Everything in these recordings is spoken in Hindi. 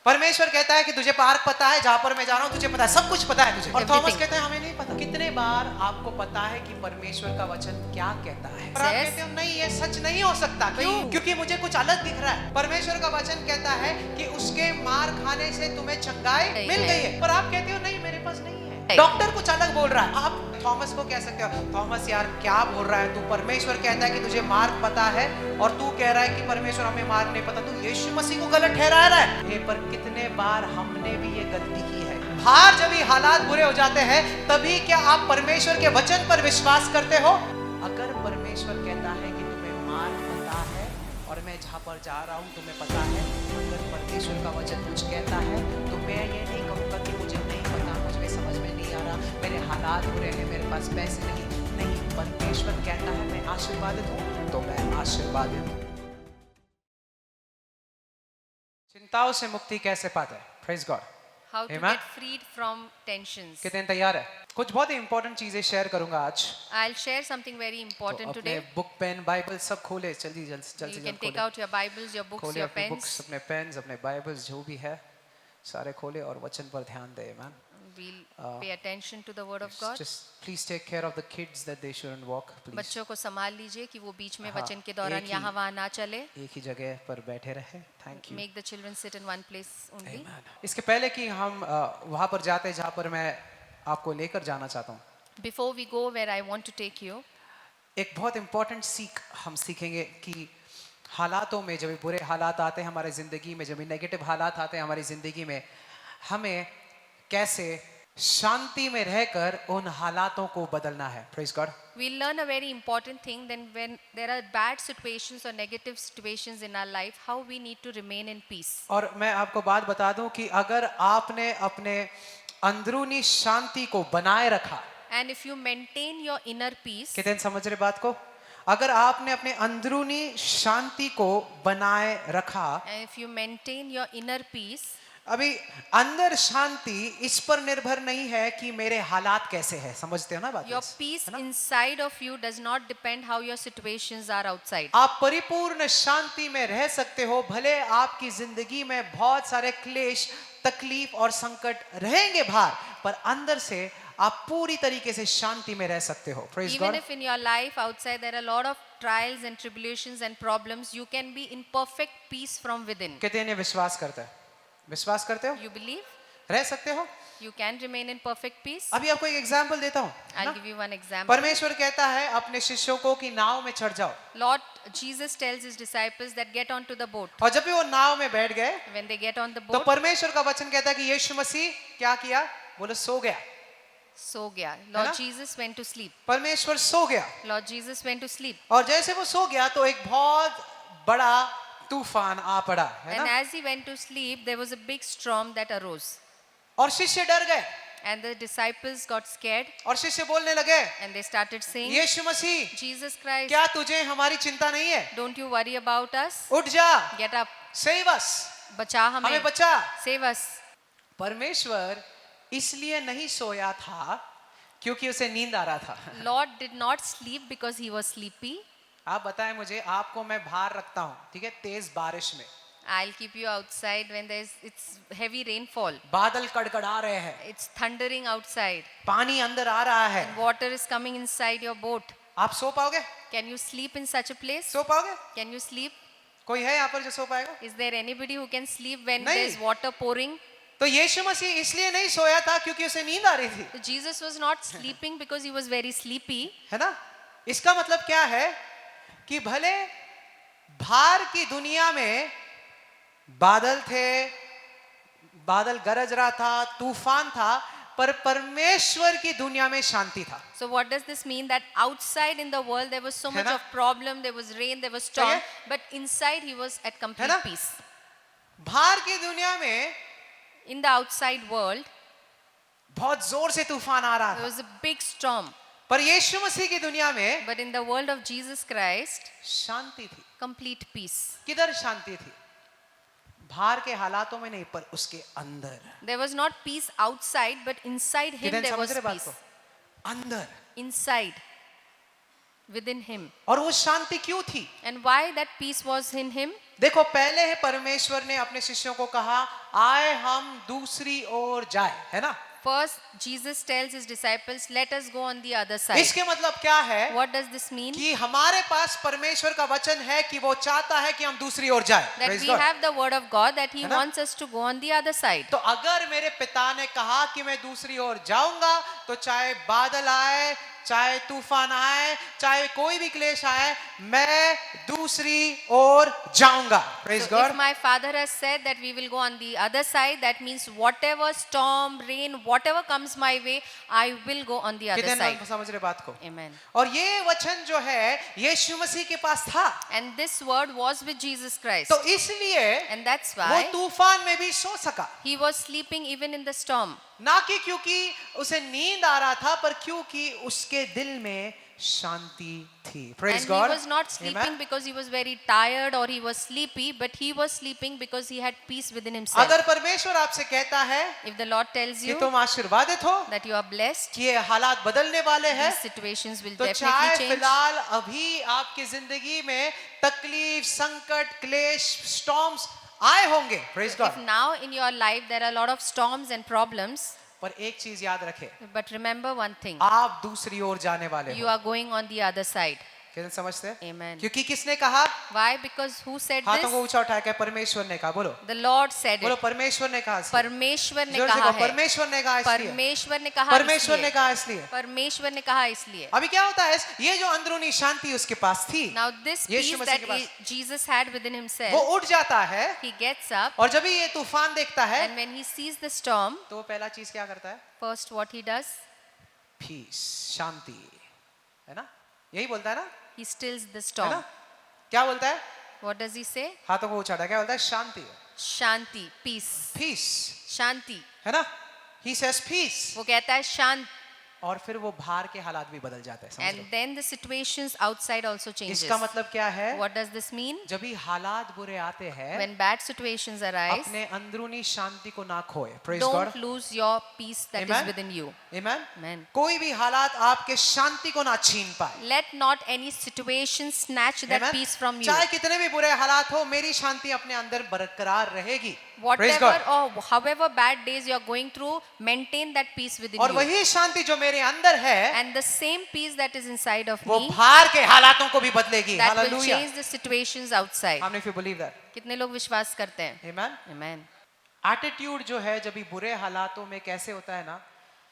परमेश्वर कहता है कि तुझे पार्क पता है, जहां पर मैं जा रहा हूं तुझे पता है, सब कुछ पता है तुझे। और थॉमस कहते हैं हमें नहीं पता। कितने बार आपको पता है कि परमेश्वर का वचन क्या कहता है, और आप कहते हो नहीं ये सच नहीं हो सकता। क्यों? क्योंकि मुझे कुछ अलग दिख रहा है। परमेश्वर का वचन कहता है कि उसके मार खाने से तुम्हें चंगाई मिल गई है, पर आप कहते हो नहीं मेरे पास नहीं है। डॉक्टर कुछ अलग बोल रहा है। आप थॉमस को कह सकते हो थॉमस यार क्या बोल रहा है तू, परमेश्वर कहता है कि तुझे मार्ग पता है और तू कह रहा है कि परमेश्वर हमें मार्ग नहीं पता, तू यीशु मसीह को गलत ठहरा रहा है। पर कितने बार हमने भी ये गलती की है। बाहर जब भी हालात बुरे हो जाते हैं तभी क्या आप परमेश्वर के वचन पर विश्वास करते हो? अगर परमेश्वर कहता है कि तुम्हें मार्ग पता है और मैं जहां पर जा रहा हूं तुम्हें पता है, अगर परमेश्वर का वचन कुछ कहता है तो मैं ये नहीं कहूंगा कि मुझे नहीं पता, मुझे समझ में नहीं आ रहा, मेरे हालात बुरे हैं, मेरे पास पैसे नहीं। परमेश्वर कहता है मैं आशीर्वादित हूं तो मैं आशीर्वादित हूं। चिंताओं से मुक्ति कैसे पाते हैं? Praise God. How to Amen. get freed from tensions. कितने तैयार है? कुछ बहुत ही इंपॉर्टेंट चीजें शेयर करूंगा आज। I'll share something very important तो अपने today. बुक पेन बाइबल सब खोले, जल्दी You can take खोले। out your Bibles, your books, खोले your अपने बुक्स, pens. अपने पेन्स, अपने बाइबल्स जो भी है सारे खोले और वचन पर ध्यान दे। मैन We'll pay attention to the Word of God. Just please take care of the kids that they shouldn't walk please. बच्चों को संभाल लीजिए कि वो बीच में हाँ, वचन के दौरान एक ही- यहाँ वहाँ ना चले. एक ही जगह पर बैठे रहे। Thank you. Make the children sit in one place only. इसके पहले कि हम वहां पर जाते जहां पर मैं आपको लेकर जाना चाहता हूँ, Before we go where I want to take you, एक बहुत इंपॉर्टेंट सीख हम सीखेंगे कि हालातों में जब भी बुरे हालात आते हैं हमारी ज़िंदगी में, जब भी नेगेटिव हालात आते हैं हमारी ज़िंदगी में, हमें कैसे शांति में रहकर उन हालातों को बदलना है। Praise God. we'll learn a very important thing. Then when there are bad situations or negative situations in our life, how we need to remain in peace. और मैं आपको बात बता दूं कि अगर आपने अपने अंदरूनी शांति को बनाए रखा, And if you maintain your inner peace, कितने समझ रहे बात को? अगर आपने अपने अंदरूनी शांति को बनाए रखा, and if you maintain your inner peace, अभी अंदर शांति इस पर निर्भर नहीं है कि मेरे हालात कैसे हैं। समझते हो ना बात? your peace inside of you does not depend how your situations are outside. आप परिपूर्ण शांति में रह सकते हो, भले आपकी जिंदगी में बहुत सारे क्लेश, तकलीफ और संकट रहेंगे बाहर, पर अंदर से आप पूरी तरीके से शांति में रह सकते हो। Praise Even God. if in your life outside there are a lot of trials and tribulations and problems, you can be in perfect peace from within. कितने ने विश्वास करते हैं? विश्वास करते हो? You believe? रह सकते हो? You can remain in perfect peace. अभी आपको एक एग्जाम्पल देता हूँ। I'll ना? give you one example. परमेश्वर कहता है अपने शिष्यों को कि नाव में चढ़ जाओ, Lord Jesus tells his disciples that get onto the boat. और जब भी वो नाव में बैठ गए When they get on the तो boat, परमेश्वर का वचन कहता है कि यीशु मसीह क्या किया? बोले सो गया। so gaya. ना? Lord Jesus went to sleep. परमेश्वर सो गया, Lord Jesus went to sleep. और जैसे वो सो गया तो एक बहुत बड़ा तूफान आ पड़ा, है And ना? as he went to sleep, there was a big storm that arose. और शिष्य डर गए And the disciples got scared और शिष्य बोलने लगे, and they started saying, Yeshu Masih Jesus Christ, क्या तुझे हमारी चिंता नहीं है? don't you worry about us. उठ जा, Get up. सेव अस, बचा हमें हमें. बचा। Save us. परमेश्वर इसलिए नहीं सोया था क्योंकि उसे नींद आ रहा था। Lord did not sleep because he was sleepy. आप बताएं मुझे, आपको मैं बाहर रखता हूँ, ठीक है, तेज बारिश में, I'll keep you outside when it's heavy rainfall. बादल कड़कड़ा रहे हैं, It's thundering outside. पानी अंदर आ रहा है, And water is coming inside your boat. आप सो पाओगे? Can you sleep in such a place? सो पाओगे? Can you sleep? कोई है यहाँ पर जो सो पाएगा? Is there anybody who can sleep when नहीं। there's water pouring? तो यीशु मसीह इसलिए नहीं सोया था क्योंकि उसे नींद आ रही थी, So Jesus was not sleeping because he was very sleepy. है ना? इसका मतलब क्या है कि भले बाहर की दुनिया में बादल थे, बादल गरज रहा था, तूफान था, पर परमेश्वर की दुनिया में शांति था। So what does this mean? That outside in the world there was so है much ना? of problem, there was rain, there was storm, है? but inside he was at है complete ना? peace. बाहर की दुनिया में In the outside world बहुत जोर से तूफान आ रहा there था, was a big storm, पर यीशु मसीह की दुनिया में but in the world of Jesus Christ, शांति थी। complete peace. किधर शांति थी? बाहर के हालातों में नहीं, पर उसके अंदर। There was not peace outside, but inside him कितने there समझ was रहे बात peace. को? अंदर। Inside, within him. और वो शांति क्यों थी? And why that peace was in him? देखो पहले ही परमेश्वर ने अपने शिष्यों को कहा आए हम दूसरी ओर जाए, है ना? First, Jesus tells his disciples, let us go on the other side. इसके मतलब क्या है What does this mean? कि हमारे पास परमेश्वर का वचन है कि वो चाहता है कि हम दूसरी ओर जाए। That Praise we God. have the word of God that he है ना? wants us to go on the other side. तो अगर मेरे पिता ने कहा कि मैं दूसरी ओर जाऊंगा तो चाहे बादल आए, चाहे तूफान आए, चाहे कोई भी क्लेश आए, मैं दूसरी ओर जाऊंगा। Praise So God. if my father has said that we will go on the other side, that means whatever storm, rain, whatever comes my way, I will go on the other कितने side. लोग समझ रहे बात को? Amen. और ये वचन जो है यीशु मसीह के पास था, And this word was with Jesus Christ. तो इसलिए And that's वो why तूफान में भी सो सका। he was sleeping even in the storm. ना कि क्योंकि उसे नींद आ रहा था, पर क्योंकि उसके दिल में शांति थी। Praise And God. he was not sleeping Amen. because he was very tired or he was sleepy, but he was sleeping because he had peace within himself. अगर परमेश्वर आपसे कहता है If the Lord tells कि you तुम आशीर्वादित हो, that you are blessed, कि ये हालात बदलने वाले हैं, these situations will तो चाहे definitely change. फिलहाल अभी आपकी जिंदगी में तकलीफ, संकट, क्लेश, स्टॉर्म्स आए होंगे। Praise God. If now in your life there are a lot of storms and problems, पर एक चीज याद रखे, but remember one thing, आप दूसरी ओर जाने वाले you हो। are going on the other side. कितने समझते हैं? Amen. क्योंकि किसने कहा? Why? Because who said हाथों को this? ऊंचा उठा के परमेश्वर ने कहा। बोलो, The Lord said बोलो it. परमेश्वर ने कहा। इसलिए। परमेश्वर ने जोर से कहा कहो, है. परमेश्वर ने कहा इसलिए। परमेश्वर ने कहा परमेश्वर ने इसलिए. कहा इसलिए। परमेश्वर ने कहा इसलिए. अभी क्या होता है, ये जो अंदरूनी शांति उसके पास थी, Now this Yeshu peace Masih that के पास, Jesus had within वो himself, उठ जाता है, he gets up, और जब भी ये तूफान देखता है and when he sees the storm, तो वो पहला चीज क्या करता है? first what he does, peace, शांति, है ना? यही बोलता है ना? he stills the है storm. ना? क्या बोलता है? What does he say? हाथों को ऊंचा उठा, क्या बोलता है? शांति, Shanti, peace. Peace, Shanti. है ना? He says peace. वो कहता है शांत. और फिर वो बाहर के हालात भी बदल जाते हैं। समझ And low. then the situations outside also changes. इसका मतलब क्या है? What does this mean? जब भी हालात बुरे आते हैं, When bad situations arise, अपने अंदरूनी शांति को ना खोए। Praise God. don't lose your peace that is Amen. within you. Amen. Amen. कोई भी हालात आपके शांति को ना छीन पाए। Let not any situation snatch that Amen. peace from you. चाहे कितने भी बुरे हालात हो, मेरी शांति अपने अंदर बरकरार रहेगी। Praise Whatever God. or however bad days you are going through, maintain that peace within और you. वही शांति जो मेरे अंदर है, And the same peace that is inside of वो me, बाहर के हालातों को भी बदलेगी। that will Hallelujah. change the situations outside. How many of you believe that? कितने लोग विश्वास करते हैं? Amen. Amen. एटीट्यूड जो है जब भी बुरे हालातों में कैसे होता है ना,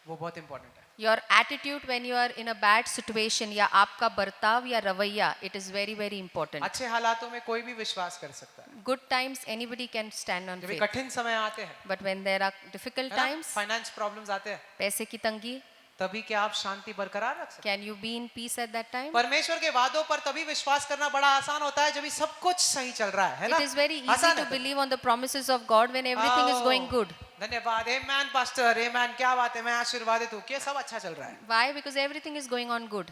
वो बहुत इंपॉर्टेंट है। Your attitude when you are in a bad situation या आपका बर्ताव या रवैया, it is very very important. अच्छे हालातों में कोई भी विश्वास कर सकता है। Good times anybody can stand on जब भी faith. कठिन समय आते हैं, But when there are difficult times, finance problems आते हैं, पैसे की तंगी, तभी क्या आप शांति बरकरार रख सकते can you be in peace at that time? हैं? परमेश्वर के वादों पर तभी विश्वास करना बड़ा आसान होता है जब भी सब कुछ सही चल रहा है ना? It is very easy आसान to है। believe on the promises of God when everything is going good. धन्यवाद। आमेन पास्टर, आमेन। क्या बात है, मैं आशीर्वादित हूँ कि सब अच्छा चल रहा है। Why? Because everything is going on good.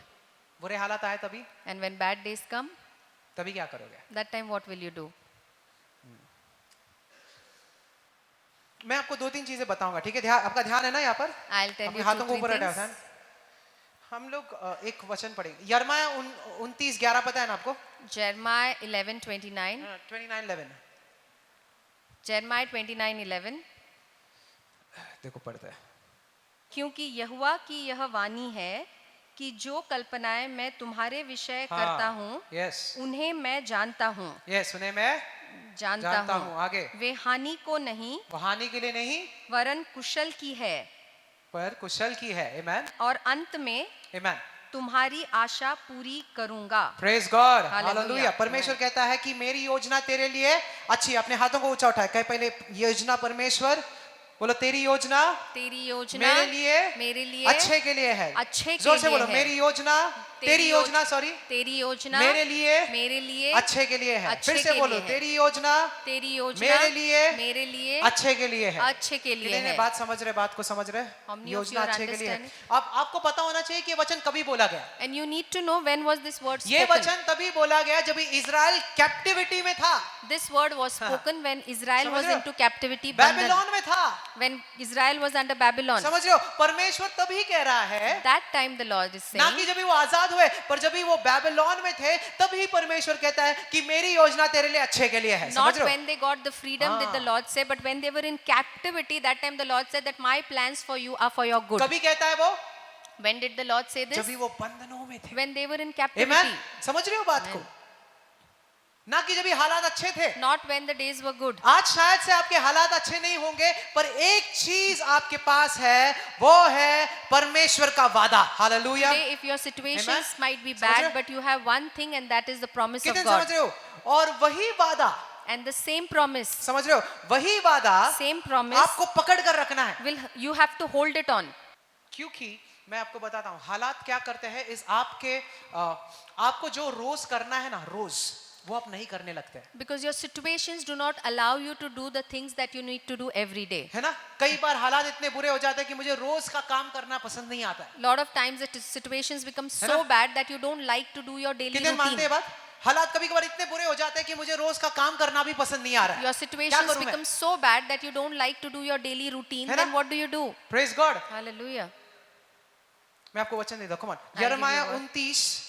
बुरे हालात आए तभी And when bad days come, तभी क्या करोगे? that time what will you do? मैं आपको दो तीन चीजें बताऊंगा, ठीक है? ध्यान, आपका ध्यान है ना यहाँ पर? I'll tell अपने you हाथों को 2-3 ऊपर हटाओ। things. हम लोग एक वचन पढ़ेंगे। यिर्मयाह 29:11 पता है ना आपको? Jeremiah 11:29. 29:11 Jeremiah 29:11. देखो पढ़ते हैं। क्योंकि यहोवा की यह वाणी है कि जो कल्पनाएं मैं तुम्हारे विषय करता हूँ, यस उन्हें मैं जानता हूँ, यस, सुने, मैं जानता जानता हूँ। हूँ। आगे, वे हानि को नहीं वो हानि के लिए नहीं वरन कुशल की है, पर कुशल की है। आमेन, और अंत में आमेन। तुम्हारी आशा पूरी करूंगा। Praise God, Hallelujah. हालेलुया। परमेश्वर कहता है कि मेरी योजना तेरे लिए अच्छी। अपने हाथों को ऊंचा उठाए, कहे पहले योजना परमेश्वर, बोलो तेरी योजना तेरी योजना मेरे लिए अच्छे के लिए है। अच्छे के जोर से लिए बोलो, है। मेरी योजना, तेरी योजना, सॉरी, तेरी योजना मेरे लिए अच्छे के लिए है। अच्छे फिर से के बोलो, लिए है। तेरी योजना तेरी योजना मेरे लिए अच्छे के लिए अच्छे के लिए है। बात समझ रहे, बात को समझ रहे? How many of योजना you are अच्छे के लिए है। understanding? अब आपको पता होना चाहिए कि ये वचन कभी बोला गया। And you need to know when was this word ये spoken. वचन तभी बोला गया जब इजराइल कैप्टिविटी में था, This word was spoken when Israel समझ was रहे हो? into captivity, बंधन. बेबीलोन में था। When Israel was under Babylon. समझ रहे हो? परमेश्वर तभी कह रहा है, That time the Lord is ना saying, कि जब वो आजाद बर्बाद हुए, पर जब भी वो बेबीलोन में थे तभी परमेश्वर कहता है कि मेरी योजना तेरे लिए अच्छे के लिए है. Not समझ रहे हो? when they got the freedom did the Lord say, but when they were in captivity, that time the Lord said that my plans for you are for your good. कभी कहता है वो When did the Lord say जब this? भी वो बंधनों में थे. When they were in Amen. captivity. समझ रहे हो बात को? ना कि जब भी हालात अच्छे थे. Not when the days were good. आज शायद से आपके हालात अच्छे नहीं होंगे, पर एक चीज आपके पास है, वो है परमेश्वर का वादा. Hallelujah. Today, if your situations Amen. might be समझ रहे bad, हो? but you have one thing, and that is the promise of कितने God. समझ रहे हो? और वही वादा, And the same promise, समझ रहे हो, वही वादा same promise, आपको पकड़ कर रखना है. will you have to hold it on. क्योंकि मैं आपको बताता हूं हालात क्या करते हैं, इस आपको जो रोज करना है ना, रोज वो आप नहीं करने लगते हैं. Because your situations do not allow you to do the things that you need to do every day. है ना? कई बार हालात इतने बुरे हो जाते हैं कि मुझे रोज का काम करना पसंद नहीं आता है. Lot of times the situations become है so ना? bad that you don't like to do your daily कितने मानते routine. हैं बात? हालात कभी कभार इतने बुरे हो जाते हैं कि मुझे रोज का काम करना भी पसंद नहीं आ रहा है. Your क्या situations करूं मैं? become so bad that you don't like to do your daily routine. है ना? Then what do you do? Praise God. Hallelujah. मैं आपको वचन देता हूं. Come on. give you यिर्मयाह a word. 29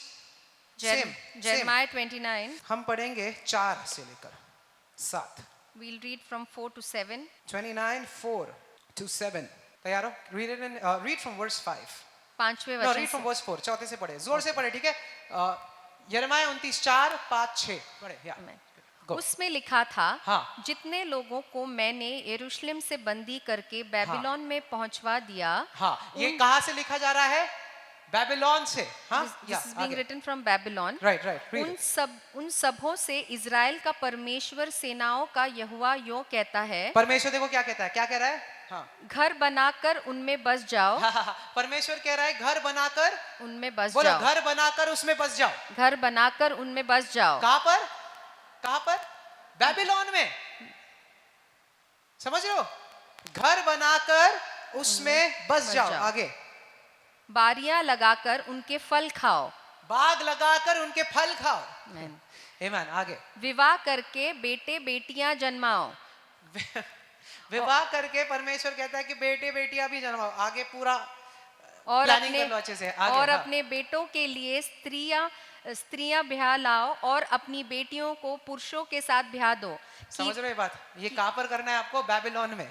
Jeremiah Jeremiah 29. हम पढ़ेंगे 4 से लेकर 7. We'll read from 4 to 7. 29 4 to 7. तैयार हो? Read from verse 5. पांचवें No, वचन read from से। verse 4. चौथे से पढ़े. जोर से पढ़े, ठीक है? यिर्मयाह 29 4 5 6 पढ़े. या Go. उसमें लिखा था, हाँ। जितने लोगों को मैंने यरूशलेम से बंदी करके बेबीलोन में पहुंचवा दिया, हाँ, ये कहाँ से लिखा जा रहा है? बेबीलोन से. हाँ, this is being written from Babylon. Right. Read उन it. उन सबों से इज़राइल का परमेश्वर सेनाओं का यहोवा यूं कहता है, परमेश्वर देखो क्या कहता है. क्या कह रहा है? हाँ. घर बनाकर उनमें बस जाओ, परमेश्वर कह रहा है घर बनाकर, उनमें बस बोलो जाओ, घर बनाकर उसमें बस जाओ. घर बनाकर उनमें बस जाओ। कहां पर? कहां पर? बेबीलोन में. समझ रहे हो? घर बनाकर उसमें बस जाओ. आगे. बारियां लगाकर उनके फल खाओ, बाग लगाकर उनके फल खाओ. Amen. आमीन. आगे. विवाह करके बेटे बेटियां जन्माओ, विवाह करके परमेश्वर कहता है कि बेटे बेटियां भी जन्माओ. आगे पूरा और प्लानिंग अपने कर लो अच्छे से. आगे. और हाँ. अपने बेटों के लिए स्त्रियां ब्याह लाओ और अपनी बेटियों को पुरुषों के साथ ब्याह दो, समझ रहे हो ये बात? ये कहां पर करना है आपको? बेबीलोन में.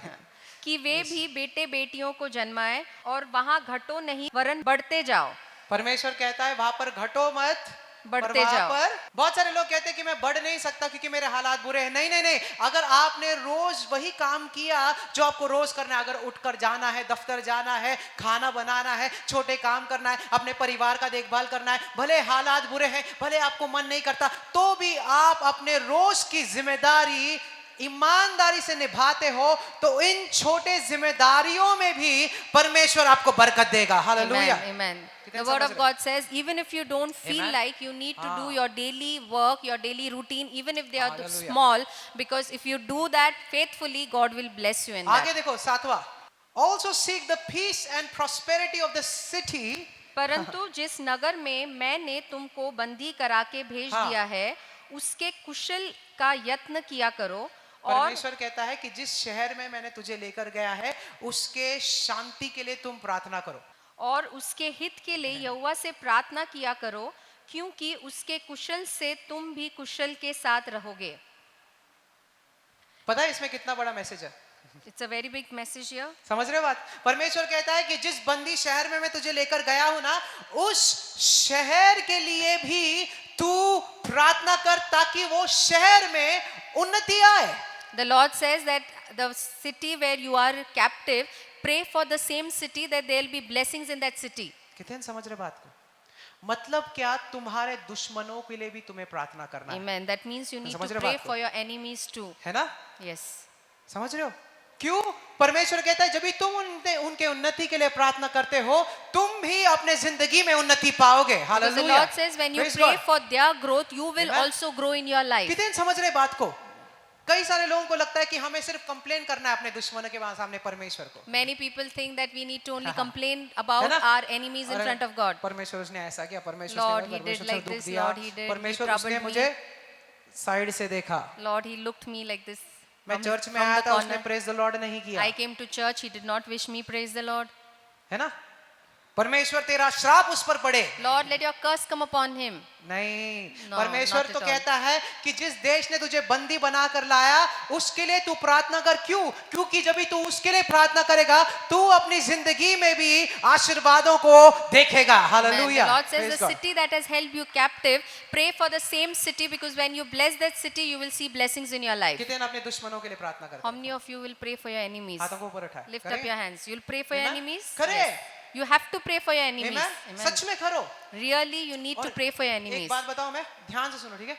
कि वे भी बेटे बेटियों को जन्माए और वहां घटो नहीं वरन बढ़ते जाओ। परमेश्वर कहता है वहां पर घटो मत, बढ़ते पर वहां जाओ। पर बहुत सारे लोग कहते हैं कि मैं बढ़ नहीं सकता क्योंकि मेरे हालात बुरे हैं. नहीं. अगर आपने रोज वही काम किया जो आपको रोज करना है, अगर उठकर जाना है, दफ्तर जाना है, खाना बनाना है, छोटे काम करना है, अपने परिवार का देखभाल करना है, भले हालात बुरे हैं, भले आपको मन नहीं करता, तो भी आप अपने रोज की जिम्मेदारी ईमानदारी से निभाते हो, तो इन छोटे जिम्मेदारियों में भी परमेश्वर आपको बरकत देगा. हालेलुया. Amen. The कितने word समझ of रहे? God says, even if you don't feel Amen. like you need to do हाँ. your daily work, your daily routine, even if they are Hallelujah. small, because if you do that faithfully, God will bless you in आगे that. देखो 7वां. Also seek the peace and prosperity of the city. परंतु जिस नगर में मैंने तुमको बंदी करा के भेज हाँ. दिया है, उसके कुशल का यत्न किया करो, और परमेश्वर कहता है कि जिस शहर में मैंने तुझे लेकर गया है उसके शांति के लिए तुम प्रार्थना करो, और उसके हित के लिए यहोवा से प्रार्थना किया करो, क्योंकि उसके कुशल से तुम भी कुशल के साथ रहोगे। पता है इसमें कितना बड़ा मैसेज है? It's a very big message here. समझ रहे हो बात? परमेश्वर कहता है कि जिस बंदी शहर में मैं तुझे लेकर गया हूं ना, उस शहर के लिए भी तू प्रार्थना कर ताकि वो शहर में उन्नति आए. The Lord says that the city where you are captive, pray for the same city that there will be blessings in that city. कितने समझ रहे बात को? मतलब क्या? तुम्हारे दुश्मनों के लिए भी तुम्हें प्रार्थना करना है. Amen. That means you need समझ to रहे pray बात को? for your enemies too. है ना? Yes. समझ रहे हो? क्यों? परमेश्वर कहता है जब भी तुम उनके उन्नति के लिए प्रार्थना करते हो, तुम भी अपने जिंदगी में उन्नति पाओगे. Because the hallelujah. Lord says when you Praise pray God. for their growth, you will Amen. also grow in your life. कितने समझ रहे बात को? कई सारे लोगों को लगता है कि हमें सिर्फ कंप्लेन करना है अपने दुश्मनों के सामने परमेश्वर को. Many people think that we need to only complain है about ना? our enemies in अरे, front of God. परमेश्वर उसने ऐसा किया, परमेश्वर Lord, उसने he did परमेश्वर like उसने दुख this, दिया, Lord, he did, he परमेश्वर troubled उसने me. मुझे साइड से देखा. Lord, he looked me like this. मैं from- चर्च में from आया the था, उसने corner. प्रेज द लॉर्ड नहीं किया. I came to church, he did not wish me praise the Lord. है ना? परमेश्वर तेरा श्राप उस पर पड़े। Lord, let your curse come upon him. नहीं, No, परमेश्वर not तो at all. कहता है कि जिस देश ने तुझे बंदी बना कर लाया उसके लिए तू प्रार्थना कर। क्यों? क्योंकि जब भी तू उसके लिए प्रार्थना करेगा तू अपनी जिंदगी में भी आशीर्वादों को देखेगा। Amen. Hallelujah. The Lord says Praise the God. city that has held you captive, pray for the same city, because when you bless that city, you will see blessings in your life. कितने ने अपने दुश्मनों के लिए प्रार्थना करते How हैं? many of you will pray for your enemies? हाथों को ऊपर उठाएं। Lift up करें? your hands. You'll pray for your Amen. enemies? करें। Yes. You have to pray for your enemies. Amen. Amen. सच में करो। Really, you need to और pray for your एक enemies. बात बताऊं मैं, ध्यान से सुनो, ठीक है?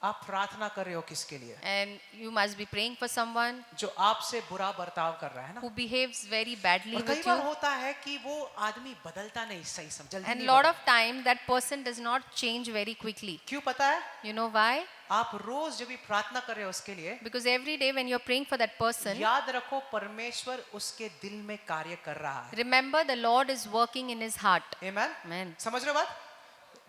आप प्रार्थना कर रहे हो किसके लिए? And you must be praying for someone जो आपसे बुरा बर्ताव कर रहा है ना। who behaves very badly और कई with बार you. होता है कि वो आदमी बदलता नहीं सही समझ जल्दी And नहीं lot बदलता। of time that person does not change very quickly. क्यों पता है? You know why? आप रोज जब भी प्रार्थना कर रहे हो उसके लिए Because every day when you're praying for that person, याद रखो परमेश्वर उसके दिल में कार्य कर रहा है। remember the Lord is working in his heart. Amen? Amen. समझ रहे हो बात?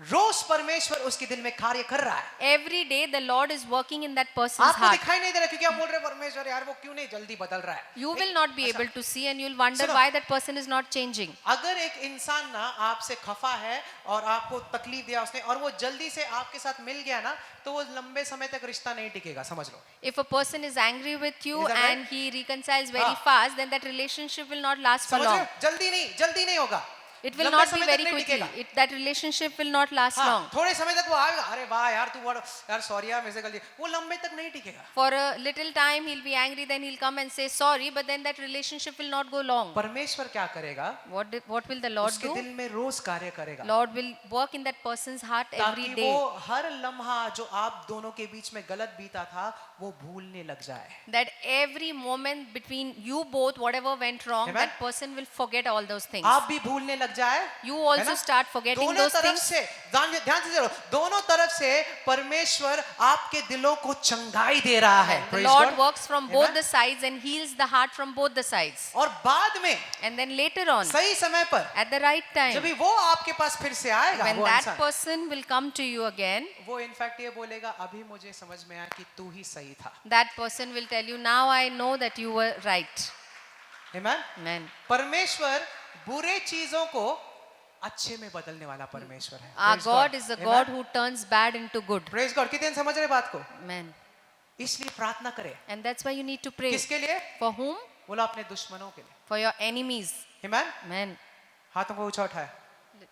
रोज परमेश्वर उसके दिल में कार्य कर रहा है। Every day the Lord is working in that person's आपको heart. दिखाई नहीं दे रहा क्योंकि आप बोल रहे हो परमेश्वर यार वो क्यों नहीं जल्दी बदल रहा है। You will not be able to see and you'll wonder सुनो। why that person is not changing. अगर एक इंसान ना आपसे खफा है और आपको तकलीफ दिया उसने और वो जल्दी से आपके साथ मिल गया ना तो वो लंबे समय तक रिश्ता नहीं टिकेगा। समझ लो। If a person is angry with you Is that right? and he reconciles very हाँ। fast, then that relationship will not last for समझ रहे long. हो? जल्दी नहीं होगा। It will लंबे not be समय तक very नहीं quickly. टिकेगा। That relationship will not last long. हाँ, थोड़े समय तक वो आएगा, अरे वाह यार तू बड़ा यार सॉरी यार मेरे से गलती, वो लंबे तक नहीं टिकेगा। For a little time he'll be angry, then he'll come and say sorry, but then that relationship will not go long. परमेश्वर क्या करेगा? What will the Lord उसके do? दिल में रोज कार्य करेगा Lord will work in that person's heart every ताकि day, वो हर लम्हा जो आप दोनों के बीच में गलत बीता था वो भूलने लग जाए। that every moment between you both, whatever went wrong, Amen. that person will forget all those things. आप भी भूलने लग जाए। You है also ना? start forgetting दोनों those तरफ things. से ध्यान से जरो, दोनों तरफ से परमेश्वर आपके दिलों को चंगाई दे रहा है। The Praise Lord God. works from both Amen. the sides and heals the heart from both the sides. और बाद में And then later on, सही समय पर at the right जब time, भी वो आपके पास फिर से आएगा when वो that इंसान, person will come to you again, वो इनफैक्ट ये बोलेगा अभी मुझे समझ में आया कि तू ही सही था। that person will tell you, now I know that you were right. Amen. Amen. परमेश्वर बुरे चीजों को अच्छे में बदलने वाला परमेश्वर है। Our Praise God is a Amen. God who turns bad into good. Praise God. कितने समझ रहे बात को? Amen. इसलिए प्रार्थना करें। And that's why you need to pray. किसके लिए? For whom? बोला अपने दुश्मनों के लिए। For your enemies. Amen. Amen. हाथों को ऊंचा उठाए।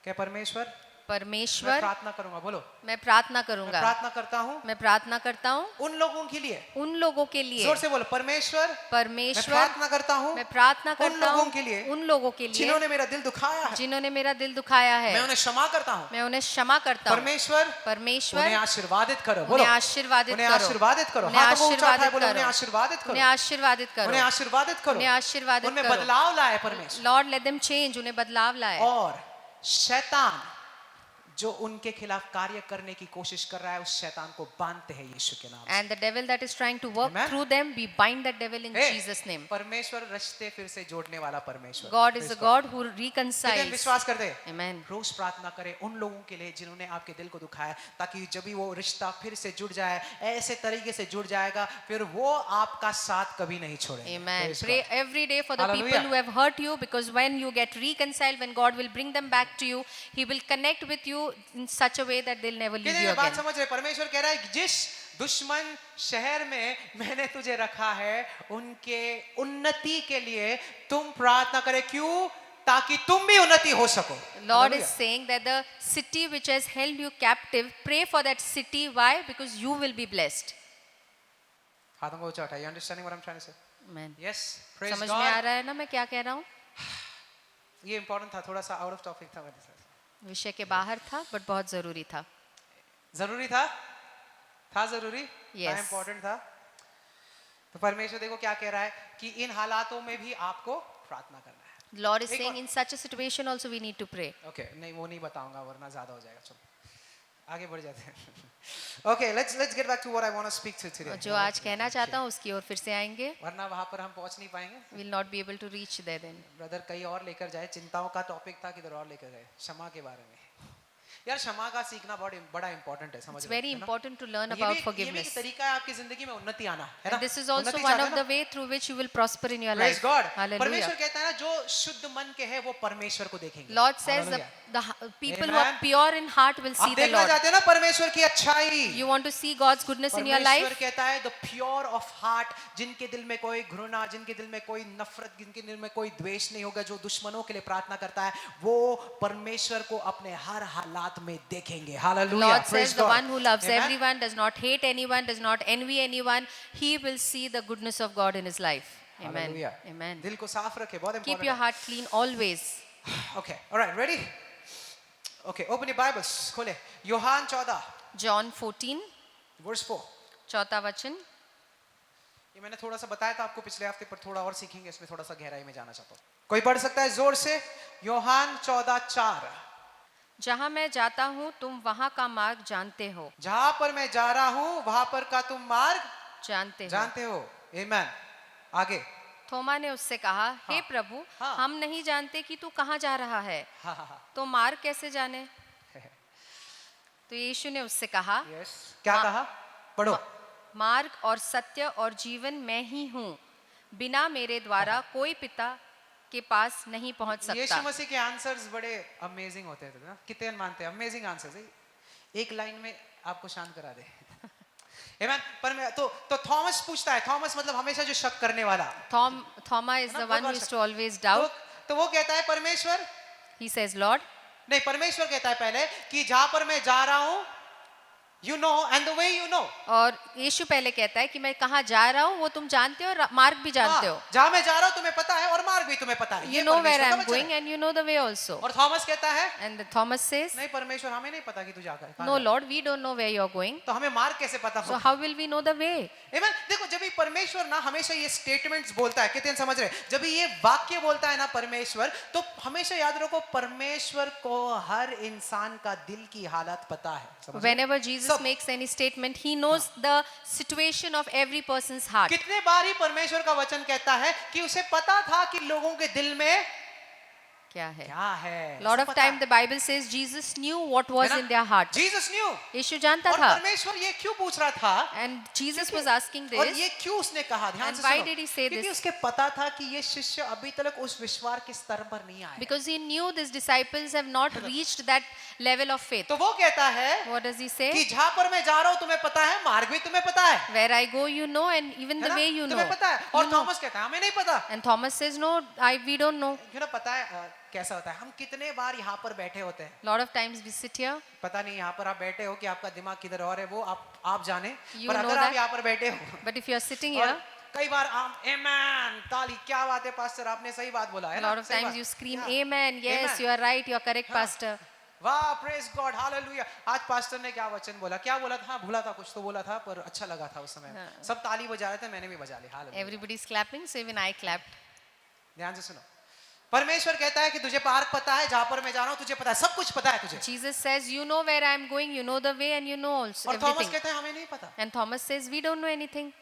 क्या परमेश्वर? मैं परमेश्वर, प्रार्थना करूंगा, बोलो। मैं प्रार्थना मैं करूंगा, प्रार्थना करता हूँ मैं प्रार्थना करता हूँ उन लोगों के लिए। उन लोगों के लिए, जोर से बोलो परमेश्वर। मैं परमेश्वर, प्रार्थना करता हूँ मैं प्रार्थना उन करता लोगों हूँ के लिए उन लोगों के लिए जिन्होंने मेरा दिल दुखाया है। जिन्होंने मेरा दिल दुखाया मैं है, उन्हें क्षमा करता हूँ। मैं उन्हें क्षमा करता हूँ। परमेश्वर परमेश्वर, उन्हें आशीर्वादित करो, बोलो। उन्हें आशीर्वादित उन्हें करो, आशीर्वादित करो। उन्हें हाथों को ऊंचा उठाए, आशीर्वादित बोलो उन्हें करो, आशीर्वादित करो। उन्हें आशीर्वादित करो, उन्हें आशीर्वादित करो। उन्हें आशीर्वादित उनमें करो। बदलाव लाए परमेश्वर। लॉर्ड लेट देम चेंज, उन्हें बदलाव लाए। और शैतान जो उनके खिलाफ कार्य करने की कोशिश कर रहा है उस शैतान को बांधते हैं यीशु के नाम से। And the devil that is trying to work Amen. through them, we bind that devil in hey, Jesus name. परमेश्वर रिश्ते फिर से जोड़ने वाला परमेश्वर। God is Praise a God who कितने reconciles. विश्वास करते हैं? Amen. रोज प्रार्थना करें उन लोगों के लिए जिन्होंने आपके दिल को दुखाया ताकि जब भी वो रिश्ता फिर से जुड़ जाए ऐसे तरीके से जुड़ जाएगा फिर वो आपका साथ कभी नहीं छोड़ेंगे। Amen. Praise Pray God. every day for the Hallelujah. people who have hurt you, because when you get reconciled, when God will bring them back to you, He will connect with you in such a way that they'll never leave कितने you ये बात again. समझ रहे? परमेश्वर कह रहा है कि जिस दुश्मन शहर में मैंने तुझे रखा है उनके उन्नति के लिए तुम प्रार्थना करें। क्यों? ताकि तुम भी उन्नति हो सको। Lord is Hallelujah. saying that the city which has held you captive, pray for that city. Why? Because you will be blessed. हाथों को ऊंचा उठाइए। You understanding what I'm trying to say? Amen. Yes. Praise समझ में आ God. रहा है ना मैं क्या कह रहा हूँ? ये important था, थोड़ा सा आउट ऑफ टॉपिक था मेरे साथ। विषय के बाहर था, बट बहुत जरूरी था। जरूरी था? था जरूरी? Yes. इम्पोर्टेंट था। तो परमेश्वर देखो क्या कह रहा है कि इन हालातों में भी आपको प्रार्थना करना है। Lord is एक saying और- in such a situation also we need to pray. Okay नहीं वो नहीं बताऊंगा वरना ज्यादा हो जाएगा। चलो आगे बढ़ जाते हैं। Okay let's get back to what I want to speak to today. जो आज कहना चाहता हूँ उसकी ओर फिर से आएंगे। वरना वहां पर हम पहुंच नहीं पाएंगे। We'll not be able to reach there then. Brother कहीं और लेकर जाए, चिंताओं का टॉपिक था किधर और लेकर गए, क्षमा के बारे में। यार क्षमा का सीखना बहुत बड़ा इंपॉर्टेंट है, समझ It's रहे हो, very है ना? important to learn ये about भी forgiveness. एक तरीका है आपकी जिंदगी में उन्नति आना, है ना? And this is also उन्नति one चाहते of हो the ना? way through which you will prosper in your Praise life. God. Hallelujah. परमेश्वर कहता है ना, जो शुद्ध मन के हैं वो परमेश्वर को देखेंगे. Lord says Hallelujah. the people who are Amen. pure in heart will see आप the देखना Lord. चाहते हो ना परमेश्वर की अच्छाई. You want to see God's goodness in your परमेश्वर life? कहता है the pure of heart, जिनके दिल में कोई घृणा, जिनके दिल में कोई नफरत, जिनके दिल में कोई द्वेष नहीं होगा, जो दुश्मनों के लिए प्रार्थना करता है, वो परमेश्वर को अपने हर हालात में देखेंगे. Hallelujah. Lord says the one who loves Amen. everyone, does not hate anyone, does not envy anyone, he will see the goodness of God in his life. Amen. Hallelujah. Amen. दिल को साफ रखे, बहुत Keep important your है. heart clean always. Okay, all right, ready? Okay, open your Bibles. खोले. यूहान 14 John 14, verse 4. चौथा वचन. ये मैंने थोड़ा सा बताया था आपको पिछले हफ्ते, पर थोड़ा और सीखेंगे, इसमें थोड़ा सा गहराई में जाना चाहता हूँ. कोई पढ़ सकता है जोर से? यूहान 14:4. जहाँ मैं जाता हूँ तुम वहाँ का मार्ग जानते हो. जहां पर मैं जा रहा हूं वहां पर का तुम मार्ग जानते हो. जानते हो. Amen. आगे. थोमा ने उससे कहा, हे प्रभु, हाँ. हम नहीं जानते कि तू कहाँ जा रहा है, हाँ हाँ हाँ. तो मार्ग कैसे जाने? तो यीशु ने उससे कहा, Yes. क्या कहा? पढ़ो. मार्ग और सत्य और जीवन मैं ही हूँ, बिना मेरे द्वारा कोई पिता के पास नहीं पहुँच यीशु सकता. मसीह के आंसर्स बड़े अमेजिंग होते थे ना. कितने मानते हैं? Amazing answers. एक लाइन में आपको शांत करा दे. Amen. पर मैं तो थॉमस पूछता है. थॉमस मतलब हमेशा जो शक करने वाला. Thoma is the one who used to always doubt. तो वो कहता है परमेश्वर. He says, Lord, नहीं, परमेश्वर कहता है पहले कि जहां पर मैं जा रहा हूं, you know and the way you know. और यीशु पहले कहता है कि मैं कहाँ जा रहा हूँ वो तुम जानते हो और मार्ग भी जानते हो. जहां मैं जा रहा हूं तुम्हें पता है और मार्ग भी तुम्हें पता है. You know where I am going and you know the way also. और थॉमस कहता है, And Thomas says, नहीं परमेश्वर, हमें नहीं पता कि तू जा कहाँ no जा. Lord, we don't know where you are going. तो हमें मार्ग कैसे पता So होगा? how will we know the way? Amen. देखो, जब भी परमेश्वर ना हमेशा ये स्टेटमेंट्स बोलता है, कितने समझ रहे? जब भी ये वाक्य बोलता है ना परमेश्वर, तो हमेशा याद रखो परमेश्वर को हर इंसान का दिल की हालत पता है. समझ रहे? Whenever Jesus makes any statement, he knows the situation of every person's heart. कितने बार ही परमेश्वर का वचन कहता है कि उसे पता था कि लोगों के दिल में क्या है? क्या है. Lot उसे of पता time है. the Bible says Jesus knew what was है ना? in their heart. Jesus knew. यीशु जानता और था. परमेश्वर ये क्यों पूछ रहा था? And Jesus was asking और this. ये क्यों उसने कहा? ध्यान And से why सुनो. did he say क्योंकि this? उसके पता था कि ये शिष्य अभी तक उस विश्वास के स्तर पर नहीं आए. Because he knew these disciples have not reached that level of faith. तो वो कहता है What does he say? कि जहां पर मैं जा रहा हूं तुम्हें पता है, मार्ग भी तुम्हें पता है. Where I go, you know, and even है the ना? way you know. तुम्हें पता है. You और know. थॉमस कहता है हमें नहीं पता. And Thomas says, no, we don't know. क्यों ना पता है कैसा होता है? हम कितने बार यहाँ पर बैठे होते हैं. Lot of times we sit here. पता नहीं यहाँ पर आप बैठे हो कि आपका दिमाग किधर और है, वो आप जाने. You पर know अगर आप that. यहाँ पर बैठे हो But if you are sitting और here, कई बार हम amen ताली, क्या बात है पास्टर, आपने सही बात बोला है a ना. lot of सही times बात. you scream, Yeah. Amen. Yes, Amen. you are right. You are correct, हाँ. Pastor. वाह, प्रेज गॉड, हालेलुया. आज पास्टर ने क्या वचन बोला, क्या बोला था? भूला था, कुछ तो बोला था, पर अच्छा लगा था उस समय. सब ताली बजा रहे थे, मैंने भी बजा ली. Hallelujah. Everybody's clapping, so even I clapped. ध्यान से सुनो. परमेश्वर कहता है कि तुझे मार्ग पता है, जहां पर मैं जा रहा हूं तुझे पता है, सब कुछ पता है तुझे. Jesus says, you know where I am going, you know the way, and you know also और थॉमस everything. कहता है हमें नहीं पता. And Thomas says, we don't know anything.